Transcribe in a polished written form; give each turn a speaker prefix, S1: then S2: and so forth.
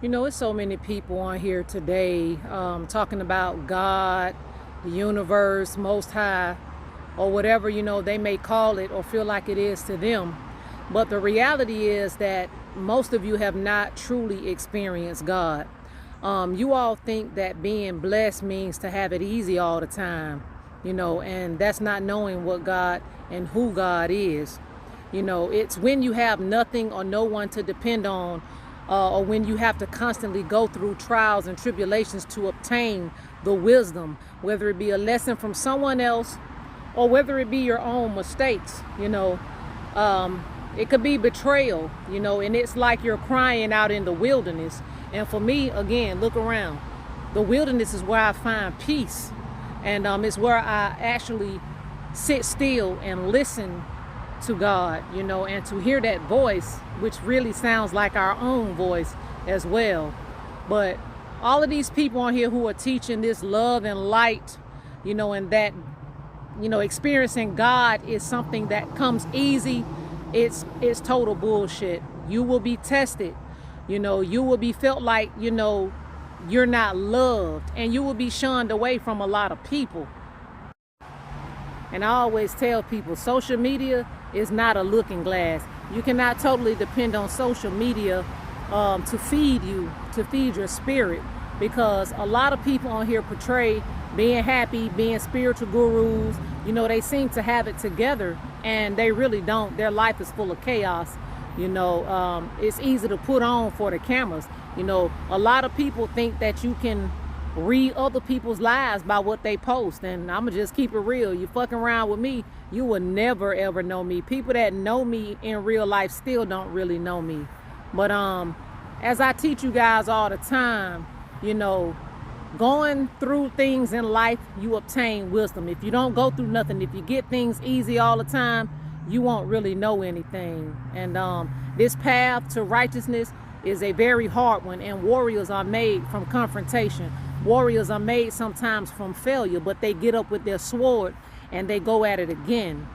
S1: You know, it's so many people on here today talking about God, the universe, Most High, or whatever, they may call it or feel like it is to them. But the reality is that most of you have not truly experienced God. You all think that being blessed means to have it easy all the time, and that's not knowing what God and who God is. It's when you have nothing or no one to depend on, or when you have to constantly go through trials and tribulations to obtain the wisdom, whether it be a lesson from someone else or whether it be your own mistakes. It could be betrayal, and it's like you're crying out in the wilderness. And for me, again, look around. The wilderness is where I find peace, and it's where I actually sit still and listen to God, and to hear that voice, which really sounds like our own voice as well. But all of these people on here who are teaching this love and light, and that, experiencing God is something that comes easy, it's total bullshit. You will be tested, you will be felt like, you're not loved, and you will be shunned away from a lot of people. And I always tell people, social media is not a looking glass. You cannot totally depend on social media to feed your spirit, because a lot of people on here portray being happy, being spiritual gurus. They seem to have it together, and they really don't. Their life is full of chaos. It's easy to put on for the cameras. A lot of people think that you can read other people's lives by what they post, and I'ma just keep it real. You fucking around with me, you will never ever know me. People that know me in real life still don't really know me. But as I teach you guys all the time, going through things in life, you obtain wisdom. If you don't go through nothing, if you get things easy all the time, you won't really know anything. And this path to righteousness is a very hard one, and warriors are made from confrontation. Warriors are made sometimes from failure, but they get up with their sword and they go at it again.